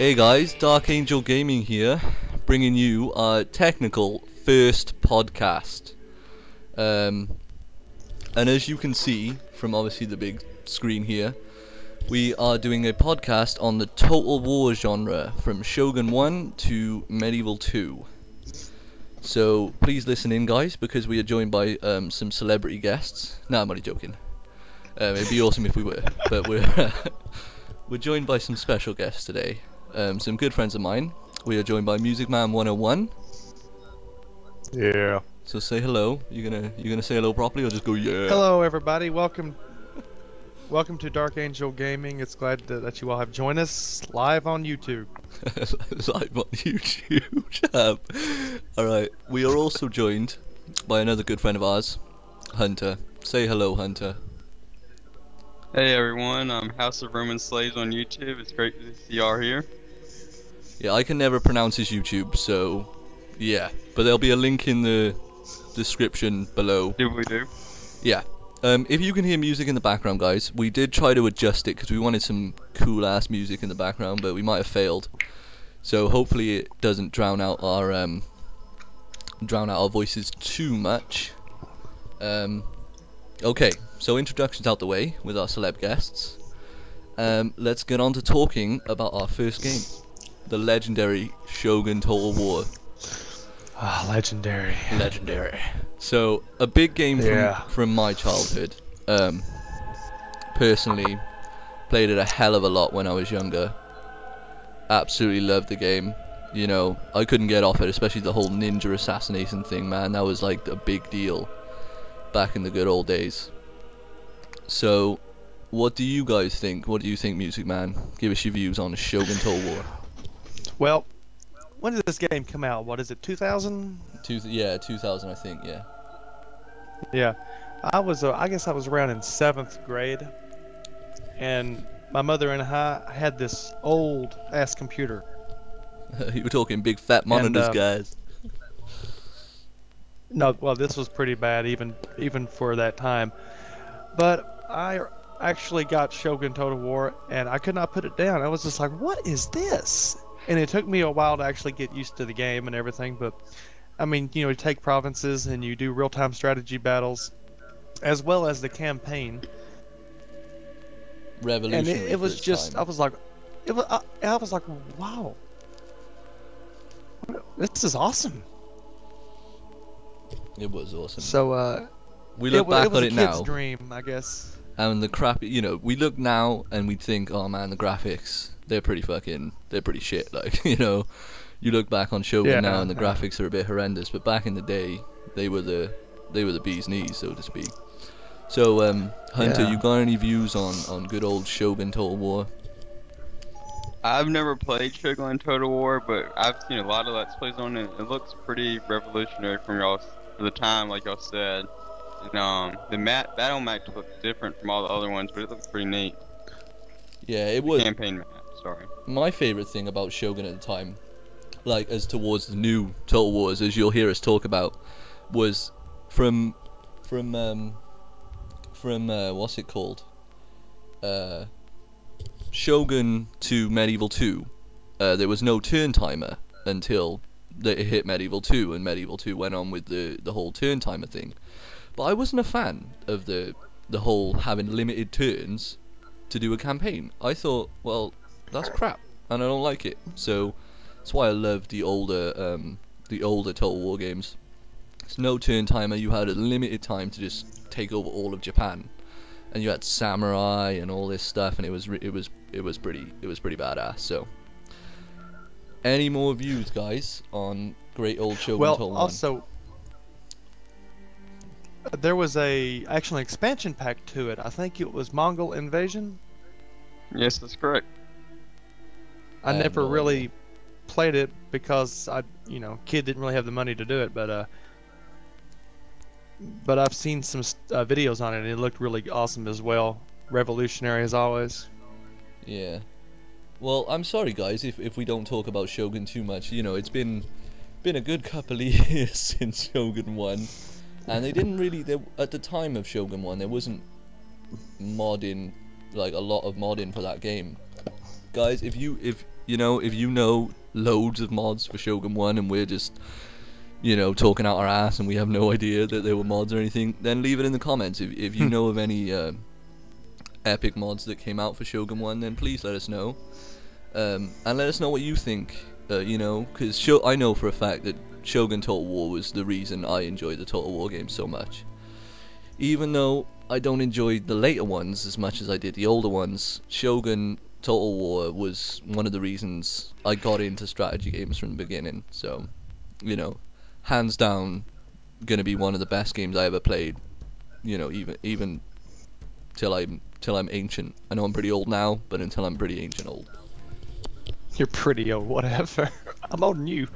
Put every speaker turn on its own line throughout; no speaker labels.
Hey guys, Dark Angel Gaming here, bringing you our technical first podcast. And as you can see from obviously the big screen here, we are doing a podcast on the Total War genre from Shogun 1 to Medieval 2. So please listen in, guys, because we are joined by some celebrity guests. No, I'm only joking. It'd be awesome if we were, but we're we're joined by some special guests today. Some good friends of mine. We are joined by Music Man 101.
Yeah.
So say hello. You gonna say hello properly or just go yeah?
Hello, everybody. Welcome to Dark Angel Gaming. It's glad that you all have joined us live on YouTube.
Live on YouTube. Shut up. All right. We are also joined by another good friend of ours, Hunter. Say hello, Hunter.
Hey everyone, I'm House of Roman Slaves on YouTube. It's great to see y'all here.
Yeah, I can never pronounce his YouTube, so yeah. But there'll be a link in the description below.
Do we do?
Yeah. If you can hear music in the background, guys, we did try to adjust it because we wanted some cool ass music in the background, but we might have failed. So hopefully it doesn't drown out our voices too much. Okay, so introductions out the way with our celeb guests. Let's get on to talking about our first game, the legendary Shogun Total War.
Ah, legendary.
Legendary. So a big game from my childhood. Personally, played it a hell of a lot when I was younger. Absolutely loved the game. You know, I couldn't get off it, especially the whole ninja assassination thing, man. That was like a big deal back in the good old days. So, what do you guys think? What do you think, Music Man? Give us your views on Shogun Total War.
Well, when did this game come out? What is it, 2000?
Yeah, 2000, I think. Yeah.
Yeah. I guess I was around in 7th grade, and my mother and I had this old ass computer.
You were talking big fat monitors, guys.
No, well, this was pretty bad even for that time. But I actually got Shogun Total War, and I could not put it down. I was just like, what is this? And it took me a while to actually get used to the game and everything. But, I mean, you know, you take provinces and you do real-time strategy battles, as well as the campaign.
Revolutionary.
And it was just,
time.
I was like, wow. This is awesome.
It was awesome.
So,
we look back
it was
at
a
it
kid's
now,
dream, I guess.
and the crap. You know, we look now and we think, oh man, the graphics, they're pretty shit. Like, you know, you look back on Shogun now and the graphics are a bit horrendous, but back in the day, they were the bee's knees, so to speak. So, Hunter, you got any views on good old Shogun Total War?
I've never played Shogun Total War, but I've seen a lot of Let's Plays on it. It looks pretty revolutionary from y'all for the time, like y'all said. And, the battle map looked different from all the other ones, but it looked pretty neat.
Yeah, it was.
Campaign map, sorry.
My favorite thing about Shogun at the time, like as towards the new Total Wars, as you'll hear us talk about, was from what's it called? Shogun to Medieval 2. There was no turn timer until it hit Medieval 2, and Medieval 2 went on with the whole turn timer thing. But I wasn't a fan of the whole having limited turns to do a campaign. I thought, well, that's crap, and I don't like it. So that's why I love the older Total War games. It's no turn timer. You had a limited time to just take over all of Japan, and you had samurai and all this stuff, and it was pretty badass. So, any more views, guys, on great old Shogun Total War?
Well, also, there was actually an expansion pack to it. I think it was Mongol Invasion.
Yes, that's correct.
I never really played it because kid didn't really have the money to do it, but I've seen some videos on it and it looked really awesome as well. Revolutionary as always.
Yeah. Well, I'm sorry guys if we don't talk about Shogun too much. You know, it's been a good couple of years since Shogun 1. And they didn't really at the time of Shogun 1 there wasn't modding, like a lot of modding for that game. Guys, if You know, if you know loads of mods for Shogun 1 and we're just, you know, talking out our ass and we have no idea that they were mods or anything, then leave it in the comments. If you know of any epic mods that came out for Shogun 1, then please let us know. And let us know what you think, you know, because I know for a fact that Shogun Total War was the reason I enjoyed the Total War games so much. Even though I don't enjoy the later ones as much as I did the older ones, Shogun Total War was one of the reasons I got into strategy games from the beginning. So, you know, hands down, gonna be one of the best games I ever played. You know, even till I'm ancient. I know I'm pretty old now, but until I'm pretty ancient old.
You're pretty old, whatever. I'm older than you.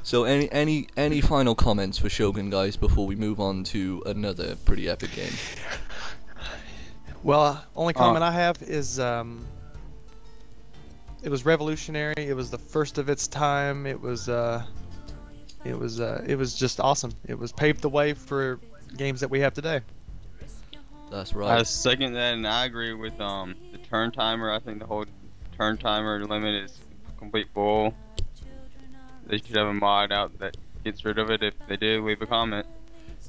So any final comments for Shogun, guys, before we move on to another pretty epic game?
Well, only comment I have is it was revolutionary. It was the first of its time. It was just awesome. It was paved the way for games that we have today.
That's right.
I second that, and I agree with the turn timer. I think the whole turn timer limit is complete bull. They should have a mod out that gets rid of it. If they do, leave a comment.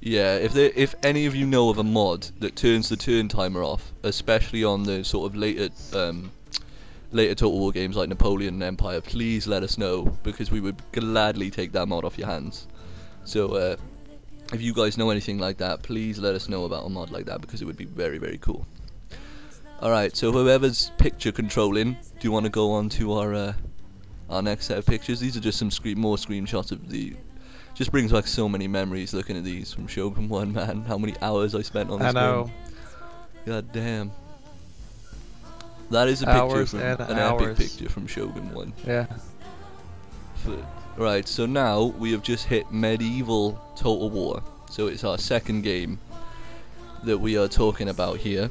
Yeah, if any of you know of a mod that turns the turn timer off, especially on the sort of later Total War games like Napoleon and Empire, please let us know, because we would gladly take that mod off your hands. So if you guys know anything like that, please let us know about a mod like that, because it would be very, very cool. Alright, so whoever's picture controlling, do you want to go on to our next set of pictures? These are just some more screenshots of the... Just brings back so many memories looking at these from Shogun 1, man. How many hours I spent on this game. I know. God damn. That is a picture from an epic picture from Shogun 1.
Yeah.
Right, so now we have just hit Medieval Total War. So it's our second game that we are talking about here.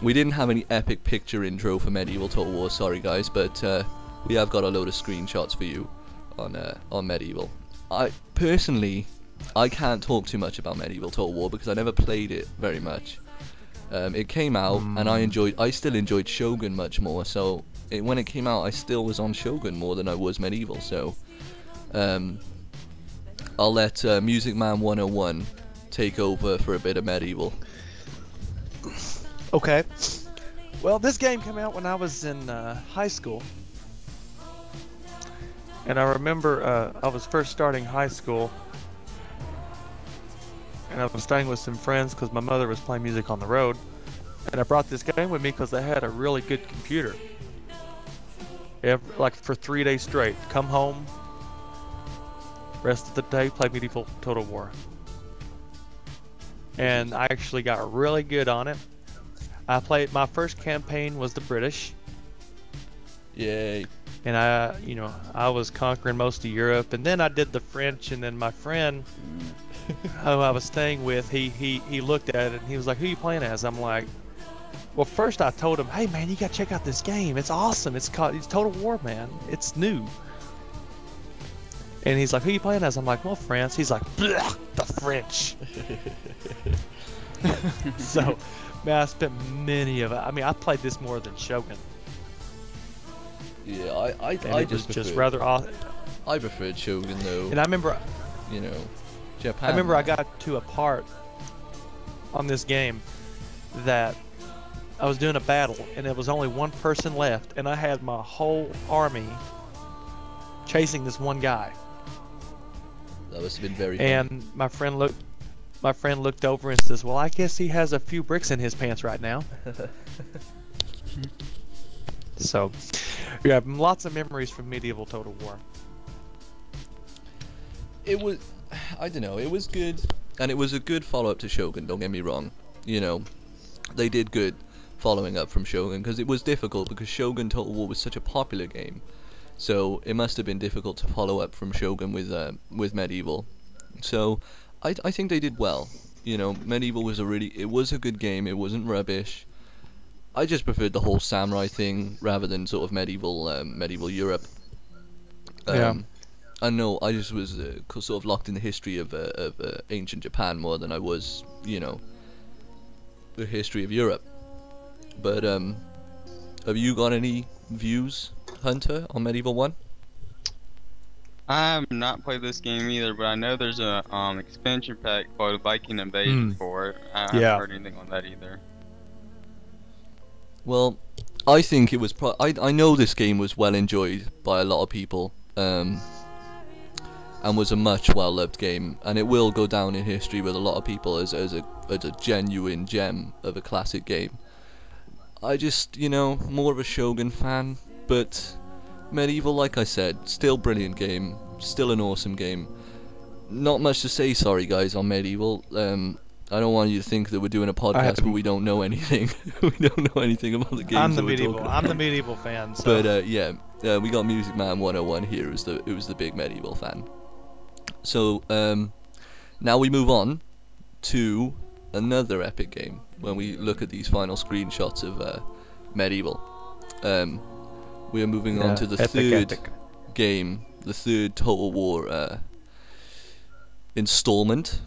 We didn't have any epic picture intro for Medieval Total War, sorry guys, but we have got a load of screenshots for you on Medieval. Personally, I can't talk too much about Medieval Total War because I never played it very much. It came out and I still enjoyed Shogun much more, so when it came out I still was on Shogun more than I was Medieval, so I'll let Music Man 101 take over for a bit of Medieval.
Okay. Well, this game came out when I was in high school. And I remember I was first starting high school. And I was staying with some friends because my mother was playing music on the road. And I brought this game with me because they had a really good computer. Like for 3 days straight. Come home. Rest of the day, play Medieval Total War. And I actually got really good on it. My first campaign was the British.
Yay.
And I was conquering most of Europe, and then I did the French, and then my friend who I was staying with, he looked at it and he was like, "Who you playing as?" I'm like, well, first I told him, "Hey man, you gotta check out this game. It's awesome. It's Total War, man. It's new." And he's like, "Who you playing as?" I'm like, "Well, France." He's like, "The French." So, man, I spent many of it. I mean, I played this more than Shogun.
Yeah, I
just rather awesome.
I preferred Shogun though.
And I remember,
Japan.
I remember I got to a part on this game that I was doing a battle and there was only one person left, and I had my whole army chasing this one guy.
That must have been very fun.
And my friend looked over and says, "Well, I guess he has a few bricks in his pants right now." So, we have lots of memories from Medieval Total War.
It was, I don't know, it was good, and it was a good follow-up to Shogun, don't get me wrong. They did good following up from Shogun, because it was difficult, because Shogun Total War was such a popular game. So, it must have been difficult to follow up from Shogun with Medieval. So, I think they did well. Medieval was it was a good game, it wasn't rubbish. I just preferred the whole samurai thing rather than sort of medieval Europe.
Yeah.
I know I just was sort of locked in the history of ancient Japan more than I was, the history of Europe. But Have you got any views, Hunter, on Medieval 1?
I have not played this game either, but I know there's a expansion pack called Viking Invasion for it. I haven't
Yeah.
heard anything on that either.
Well, I think it was. I know this game was well enjoyed by a lot of people, and was a much well loved game, and it will go down in history with a lot of people as a genuine gem of a classic game. I just, more of a Shogun fan, but Medieval, like I said, still brilliant game, still an awesome game. Not much to say, sorry guys, on Medieval. I don't want you to think that we're doing a podcast, but we don't know anything. We don't know anything about the games.
I'm the
that we're talking
I'm the
about.
medieval fan. So.
But we got Music Man 101 here. It was the big Medieval fan. So now we move on to another epic game. When we look at these final screenshots of Medieval, we are moving on to the third game, the third Total War installment,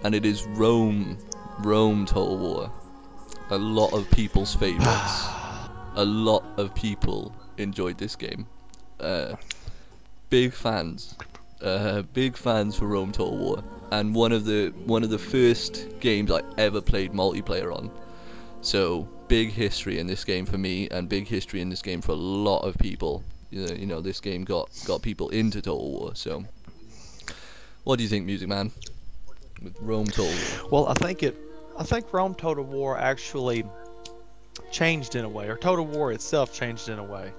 and it is Rome Total War. A lot of people's favorites. A lot of people enjoyed this game. Big fans for Rome Total War, and one of the first games I ever played multiplayer on. So big history in this game for me, and big history in this game for a lot of people. This game got people into Total War. So, what do you think, Music Man, with Rome Total War?
Well, I think Rome Total War actually changed in a way, or Total War itself changed in a way.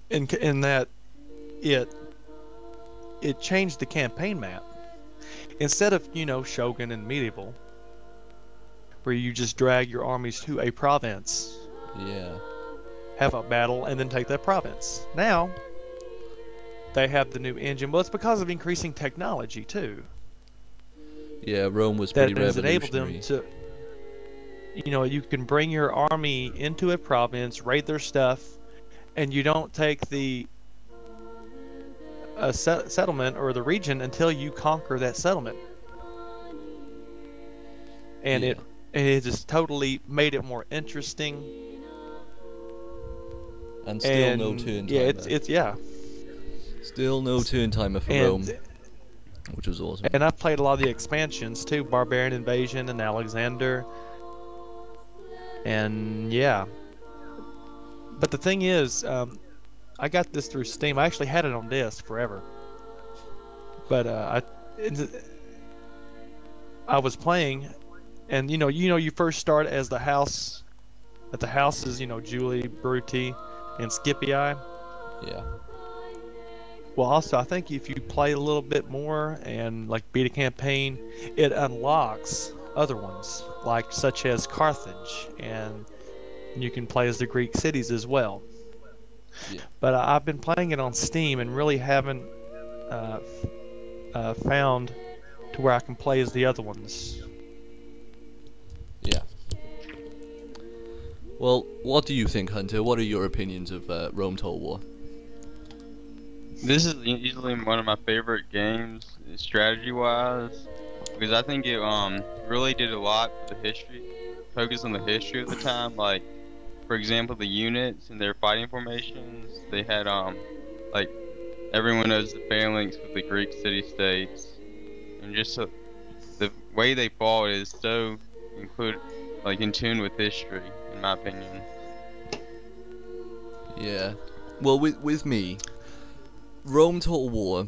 In that it changed the campaign map. Instead of, Shogun and Medieval, where you just drag your armies to a province,
Yeah.
have a battle, and then take that province. Now, they have the new engine. Well, it's because of increasing technology, too.
Yeah, Rome was
That
pretty
has
revolutionary.
enabled them to, you can bring your army into a province, raid their stuff, and you don't take the settlement or the region until you conquer that settlement. And
Yeah.
it just totally made it more interesting.
And still no turn timer.
Yeah, it's yeah.
Still no turn timer for Rome, which was awesome.
And I've played a lot of the expansions too, Barbarian Invasion and Alexander. And yeah. But the thing is, I got this through Steam. I actually had it on disc forever. But I was playing, and you first start as the house. At the houses, Julie, Bruti, and Scipii.
Yeah.
Well, also, I think if you play a little bit more and beat a campaign, it unlocks other ones, such as Carthage, and you can play as the Greek cities as well.
Yeah.
But I've been playing it on Steam and really haven't found to where I can play as the other ones.
Yeah. Well, what do you think, Hunter? What are your opinions of Rome Total War?
This is easily one of my favorite games, strategy-wise, because I think it really did a lot for the history, focused on the history of the time. For example, the units and their fighting formations. They had everyone knows the phalanx with the Greek city-states, and just the way they fought is so in tune with history, in my opinion.
Yeah. Well, with me, Rome Total War,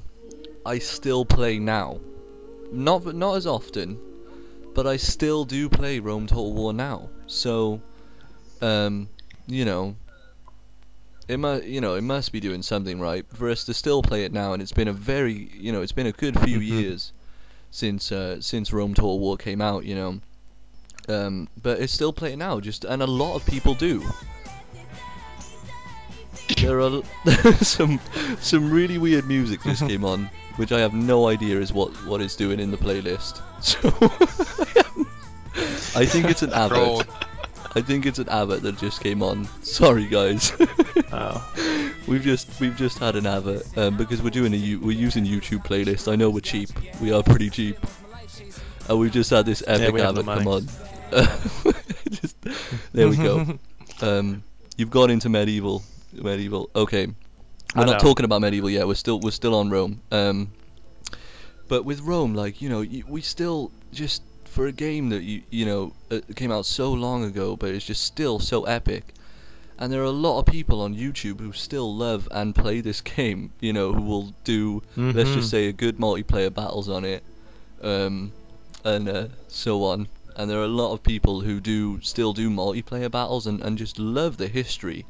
I still play now. Not as often, but I still do play Rome Total War now. So, it must be doing something right for us to still play it now. And it's been it's been a good few years since Rome Total War came out. But it's still playing now. And a lot of people do. There are some really weird music just came on, which I have no idea is what it's doing in the playlist. So I think it's an advert. I think it's an advert that just came on. Sorry guys.
Oh.
We've just had an advert because we're using YouTube playlist. I know we're cheap. We are pretty cheap. And we've just had this epic
we have the
advert come
money.
on. There we go. You've got into medieval. Okay,
I
we're not
know.
talking about medieval yet. We're still on Rome. But with Rome, like, you know, we still just, for a game that came out so long ago, but it's just still so epic. And there are a lot of people on YouTube who still love and play this game, you know, who will do, let's just say, a good multiplayer battles on it, and so on. And there are a lot of people who still do multiplayer battles and just love the history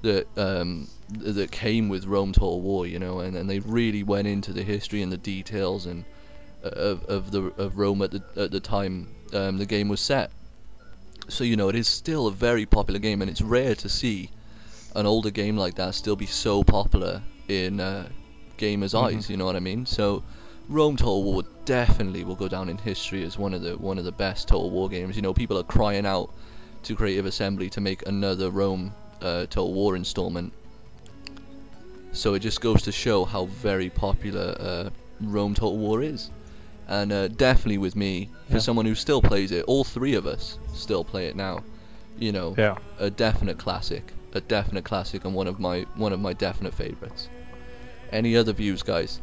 that came with Rome Total War, you know, and they really went into the history and the details and of Rome at the time the game was set. So, you know, it is still a very popular game, and it's rare to see an older game like that still be so popular in gamers' eyes. You know what I mean? So, Rome Total War definitely will go down in history as one of the best Total War games. You know, people are crying out to Creative Assembly to make another Rome Total War installment. So it just goes to show how very popular Rome Total War is. And definitely with me, for someone who still plays it, all three of us still play it now. You know, a definite classic, and one of my definite favorites. Any other views, guys?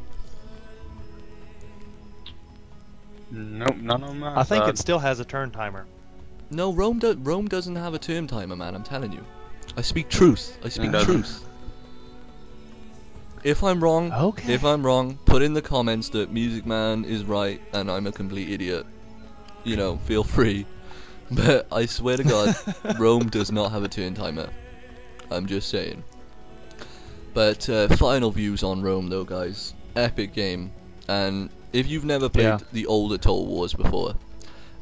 Nope, none on my
I think
side.
it still has a turn timer.
No, Rome doesn't have a turn timer, man. I'm telling you. I speak truth. Truth. If I'm wrong, put in the comments that Music Man is right and I'm a complete idiot. You know, feel free. But I swear to God, Rome does not have a turn timer. I'm just saying. But final views on Rome, though, guys. Epic game. And if you've never played the older Total Wars before,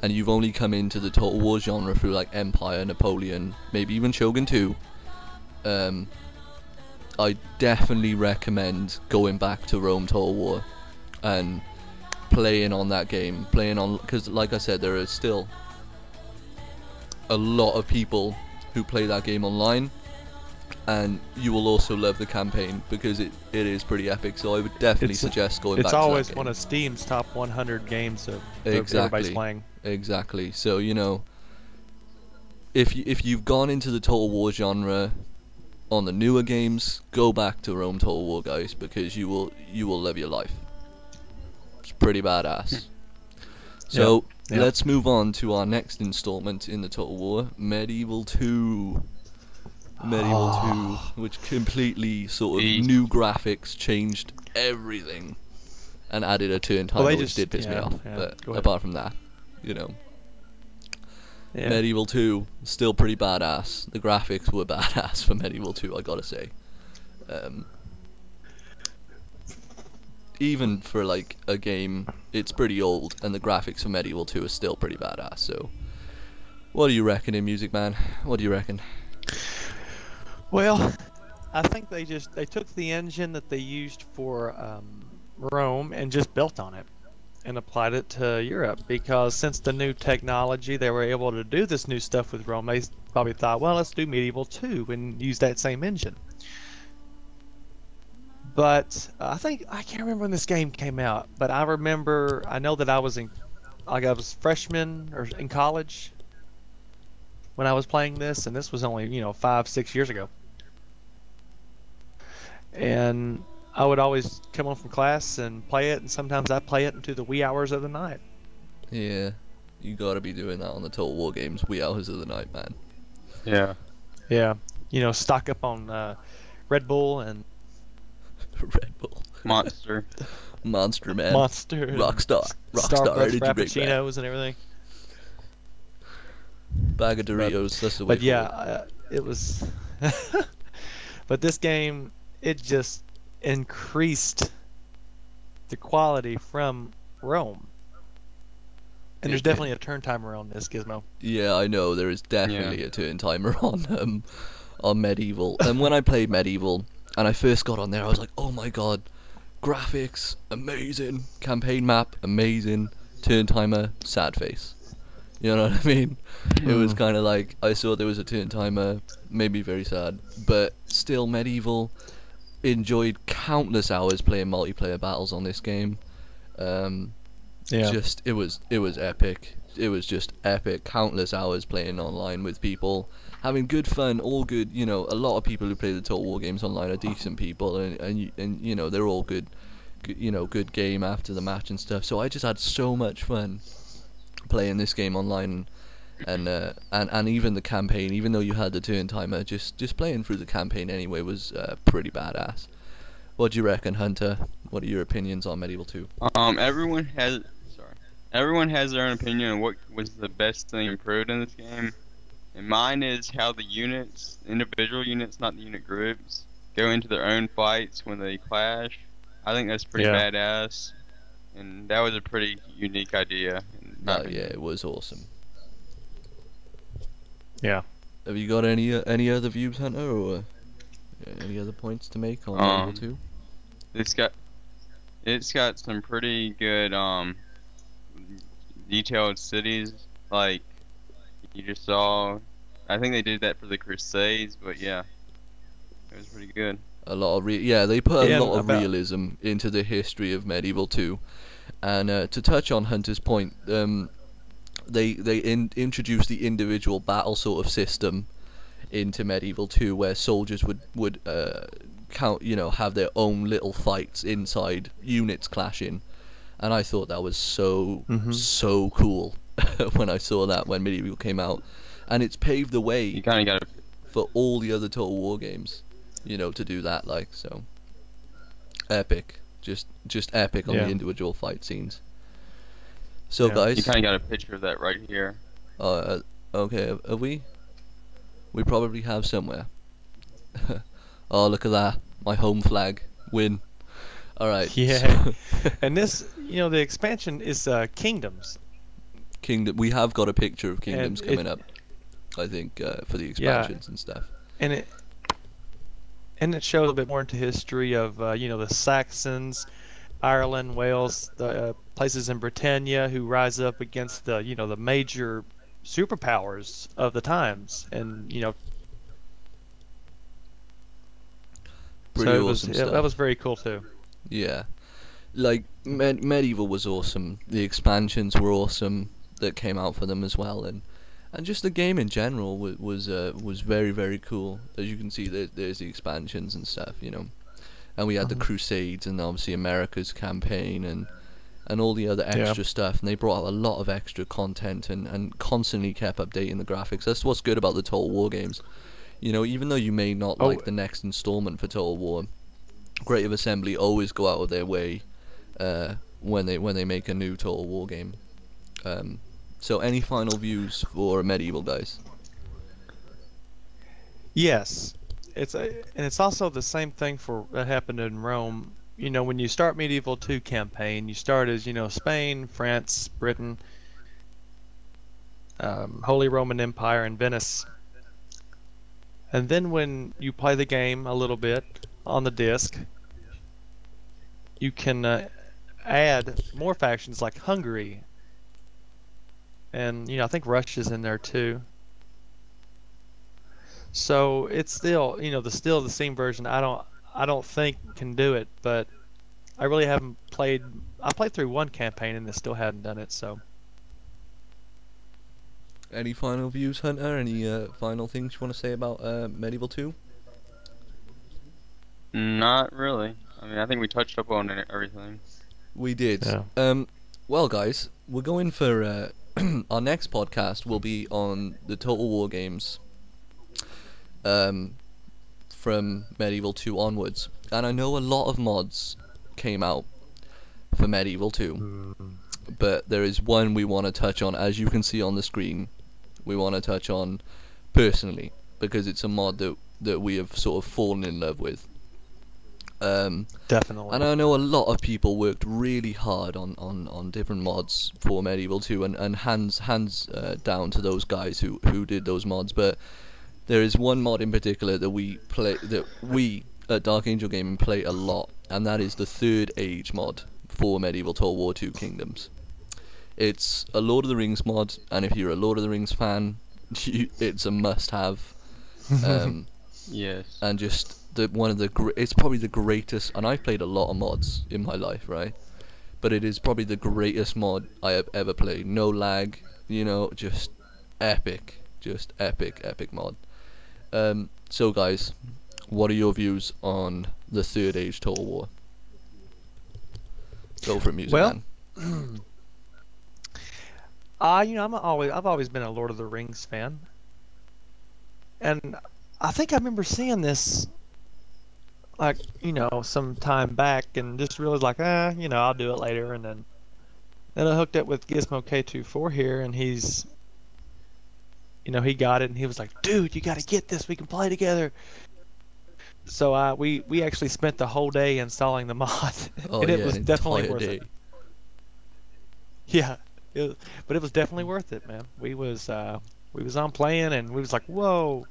and you've only come into the Total War genre through like Empire, Napoleon, maybe even Shogun 2, I definitely recommend going back to Rome Total War and playing on that game, because like I said, there are still a lot of people who play that game online, and you will also love the campaign because it is pretty epic. So I would definitely suggest going back to that game.
It's always one of Steam's top 100 games of everybody's playing.
Exactly. So, you know, if you've gone into the Total War genre on the newer games, go back to Rome Total War, guys, because you will love your life. It's pretty badass. So let's move on to our next installment in the Total War, Medieval 2. Medieval 2, which completely sort of new graphics, changed everything, and added a turn timer, which did piss me off. But apart from that, you know, Medieval 2 still pretty badass. The graphics were badass for Medieval 2, I gotta say. Even for like a game, it's pretty old, and the graphics for Medieval 2 are still pretty badass. So, what do you reckon, in Music Man? What do you reckon?
Well, I think they took the engine that they used for Rome and just built on it and applied it to Europe, because since the new technology, they were able to do this new stuff with Rome. They probably thought, well, let's do Medieval 2 and use that same engine. But I can't remember when this game came out, but I know that I was freshman or in college when I was playing this, and this was only 5-6 years ago. And I would always come home from class and play it, and sometimes I'd play it into the wee hours of the night.
Yeah, you gotta be doing that on the Total War games, wee hours of the night, man.
Yeah.
Yeah. Stock up on Red Bull and...
Red Bull.
Monster.
Monster, man.
Monster.
Rockstar.
Starbucks
Energy drink,
Frappuccinos and everything.
Bag of Doritos, that's the way.
But yeah, it was... But this game, it just increased the quality from Rome. And there's definitely a turn timer on this, Gizmo.
Yeah, I know, there is definitely a turn timer on Medieval. And when I played Medieval, and I first got on there, I was like, oh my god, graphics, amazing, campaign map, amazing, turn timer, sad face. You know what I mean? It was kind of like, I saw there was a turn timer, made me very sad. But still, Medieval, enjoyed countless hours playing multiplayer battles on this game.
Yeah.
Just it was epic. It was just epic. Countless hours playing online with people, having good fun, all good. You know, a lot of people who play the Total War games online are decent people, and you know they're all good, you know, good game after the match and stuff. So I just had so much fun playing this game online, and even the campaign, even though you had the turn timer, just playing through the campaign anyway was pretty badass. What do you reckon, Hunter? What are your opinions on Medieval 2?
Everyone has everyone has their own opinion on what was the best thing improved in this game. And mine is how the units, individual units, not the unit groups, go into their own fights when they clash. I think that's pretty
Yeah.
badass, and that was a pretty unique idea. In my
Yeah,
opinion.
it was awesome.
Yeah.
Have you got any other views, Hunter, or any other points to make on Medieval 2?
It's got some pretty good detailed cities, like you just saw. I think they did that for the Crusades, but yeah, it was pretty good.
A lot of yeah, they put
Yeah,
a lot of
about-
realism into the history of Medieval 2. And to touch on Hunter's point, they introduced the individual battle sort of system into Medieval 2, where soldiers would count, you know, have their own little fights inside units clashing, and I thought that was so so cool when I saw that when Medieval came out, and it's paved the way
You kind of got to.
for all the other Total War games, you know, to do that. Like, so epic, just epic on
Yeah.
the individual fight scenes. So
Yeah.
guys,
You kind of got a picture of that right here.
okay, are we? We probably have somewhere. Oh, look at that! My home flag win. All right.
Yeah.
so-
And this, you know, the expansion is Kingdoms.
Kingdom. We have got a picture of Kingdoms
it-
coming up. I think for the expansions and stuff.
And it shows a bit more into history of you know, the Saxons, Ireland, Wales, the places in Britannia who rise up against the, you know, the major superpowers of the times, and you know,
Pretty
so it was
awesome stuff.
that was very cool too.
Yeah, like Medieval was awesome. The expansions were awesome that came out for them as well, and just the game in general was very very cool. As you can see, there's the expansions and stuff, you know, and we had the Crusades and obviously America's campaign and all the other
Yeah.
extra stuff, and they brought out a lot of extra content and constantly kept updating the graphics. That's what's good about the Total War games. You know, even though you may not
Oh.
like the next installment for Total War, Creative Assembly always go out of their way when they make a new Total War game. So any final views for Medieval, guys?
Yes, and it's also the same thing for that happened in Rome. You know, when you start Medieval 2 campaign, you start as, you know, Spain, France, Britain, Holy Roman Empire, and Venice. And then when you play the game a little bit on the disc, you can add more factions like Hungary, and you know, I think Russia's in there too. So it's still, you know, the same version. I don't think can do it, but I really haven't played. I played through one campaign and it still hadn't done it. So
Any final views, Hunter? Any final things you want to say about Medieval 2?
Not really. I mean, I think we touched up on everything.
We did.
Yeah.
Well, guys, we're going for our next podcast will be on the Total War games. From Medieval 2 onwards, and I know a lot of mods came out for Medieval 2, but there is one we want to touch on, as you can see on the screen. We want to touch on personally because it's a mod that we have sort of fallen in love with.
definitely.
And I know a lot of people worked really hard on different mods for Medieval 2, and hands down to those guys who did those mods. But there is one mod in particular that we at Dark Angel Gaming play a lot, and that is the Third Age mod for Medieval Total War 2 Kingdoms. It's a Lord of the Rings mod, and if you're a Lord of the Rings fan, it's a must-have.
Yes.
And just it's probably the greatest, and I've played a lot of mods in my life, right? but it is probably the greatest mod I have ever played. No lag, you know, just epic, epic mod. So guys, what are your views on the Third Age Total War? Go for it, Music
Well,
Man.
I've always been a Lord of the Rings fan, and I think I remember seeing this, like, some time back, and just realized, like, I'll do it later, and then I hooked up with Gizmo K24 here, and he's, he got it, and he was like, dude, you got to get this, we can play together. So we actually spent the whole day installing the mod,
Oh
and
yeah,
it was
an
definitely
entire
worth
day.
it. Yeah, but it was definitely worth it, man. We was on playing, and we was like, whoa.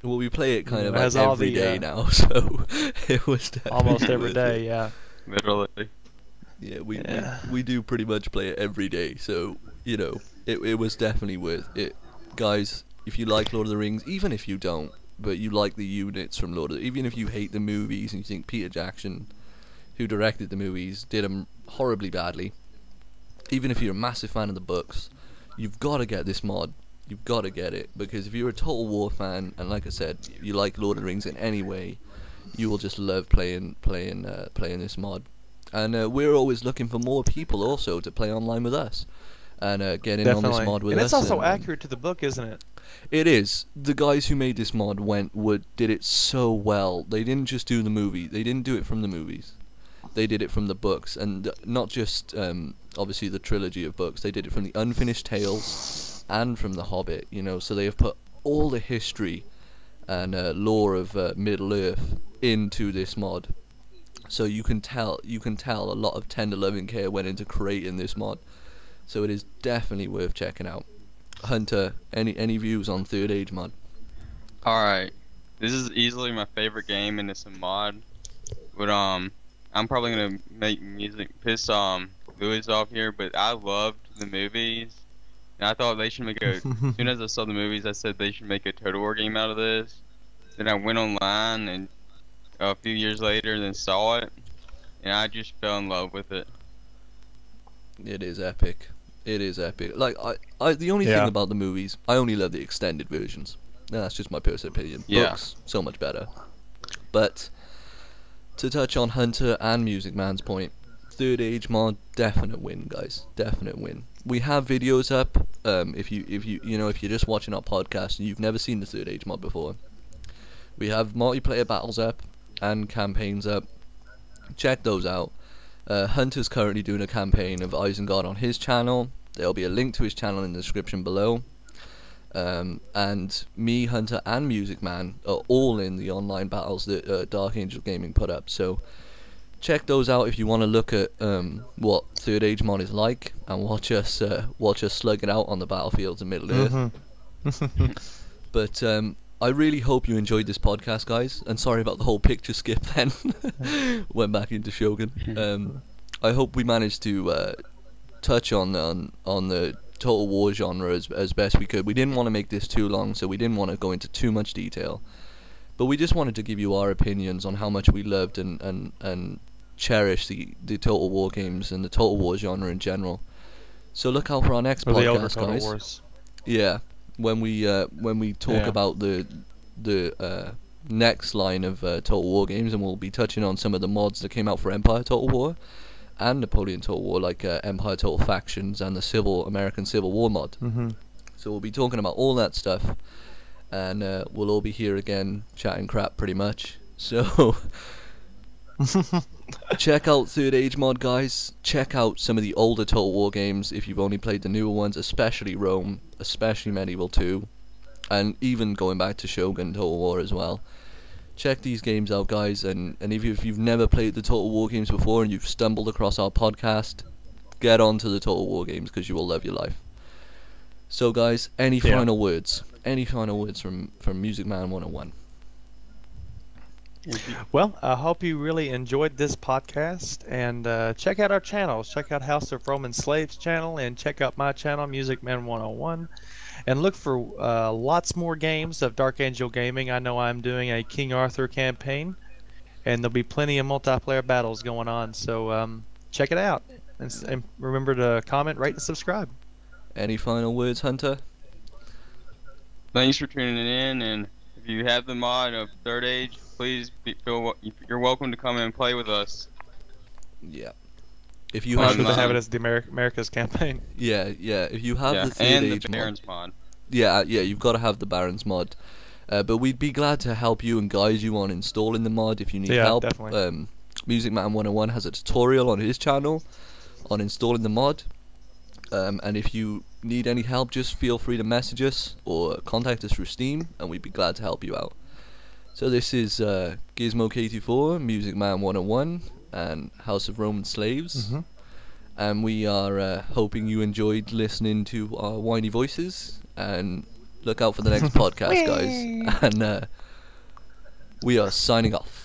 Well, we play it kind of
It has
like
all
every
the,
day now, so it was definitely
Almost every
worth
day,
it.
yeah.
Literally.
Yeah,
Yeah.
we do pretty much play it every day, so it was definitely worth it, guys. If you like Lord of the Rings, even if you don't, but you like the units from Lord of the, even if you hate the movies and you think Peter Jackson, who directed the movies, did them horribly badly, even if you're a massive fan of the books, you've got to get this mod. You've got to get it, because if you're a Total War fan, and like I said, you like Lord of the Rings in any way, you will just love playing this mod. And we're always looking for more people also to play online with us, and get in on this
Definitely.
mod with
And
us.
it's also
and,
accurate to the book, isn't it?
It is. The guys who made this mod did it so well. They didn't just do the movie. They didn't do it from the movies. They did it from the books, and not just obviously the trilogy of books. They did it from the Unfinished Tales and from the Hobbit. So they have put all the history and lore of Middle Earth into this mod. So you can tell a lot of tender loving care went into creating this mod. So it is definitely worth checking out. Hunter, any views on Third Age mod?
Alright. This is easily my favorite game, and it's a mod. But I'm probably gonna make music piss Louis off here, but I loved the movies. And I thought they should make as soon as I saw the movies, I said they should make a Total War game out of this. Then I went online and a few years later, then saw it, and I just fell in love with it.
It is epic. It is epic. Like I the only thing
Yeah.
about the movies, I only love the extended versions. That's just my personal opinion.
Yeah.
Books, so much better. But to touch on Hunter and Music Man's point, Third Age mod, definite win, guys. Definite win. We have videos up. If you're just watching our podcast and you've never seen the Third Age mod before, we have multiplayer battles up and campaigns up. Check those out. Hunter's currently doing a campaign of Isengard on his channel. There'll be a link to his channel in the description below. And me, Hunter, and Music Man are all in the online battles that Dark Angel Gaming put up. So check those out if you want to look at what Third Age mod is like, and watch us slug it out on the battlefields of Middle Earth. But I really hope you enjoyed this podcast, guys. And sorry about the whole picture skip then. Went back into Shogun. I hope we managed to touch on the Total War genre as best we could. We didn't want to make this too long, so we didn't want to go into too much detail. But we just wanted to give you our opinions on how much we loved and cherish the Total War games and the Total War genre in general. So look out for our next
Or the older
podcast,
Total
guys.
Wars.
Yeah, when we talk
Yeah.
about the next line of Total War games, and we'll be touching on some of the mods that came out for Empire Total War and Napoleon Total War, like Empire Total Factions and the American Civil War mod. So we'll be talking about all that stuff, and we'll all be here again chatting crap pretty much. So check out Third Age mod, guys. Check out some of the older Total War games if you've only played the newer ones, especially Rome, especially Medieval 2, and even going back to Shogun Total War as well. Check these games out, guys, and if you've never played the Total War games before and you've stumbled across our podcast, get on to the Total War games, because you will love your life. So guys, any
Yeah.
final words? Any final words from Music Man 101?
Well, I hope you really enjoyed this podcast, and check out our channels. Check out House of Roman Slaves channel, and check out my channel, Music Man 101. And look for lots more games of Dark Angel Gaming. I know I'm doing a King Arthur campaign, and there'll be plenty of multiplayer battles going on. So check it out. And remember to comment, rate, and subscribe.
Any final words, Hunter?
Thanks for tuning in, and if you have the mod of Third Age, please you're welcome to come and play with us.
Yeah. If you
Make
have
sure
the,
to have it as the America's campaign.
yeah. If you have
Yeah,
the Third
and
Age
the
mod,
Barons mod.
yeah, you've got to have the Barons mod. But we'd be glad to help you and guide you on installing the mod if you need
Yeah,
help.
definitely.
Music Man 101 has a tutorial on his channel on installing the mod. And if you need any help, just feel free to message us or contact us through Steam, and we'd be glad to help you out. So this is Gizmo K24, Music Man 101, and House of Roman Slaves.
Mm-hmm.
And we are hoping you enjoyed listening to our whiny voices, and look out for the next podcast, guys. And we are signing off.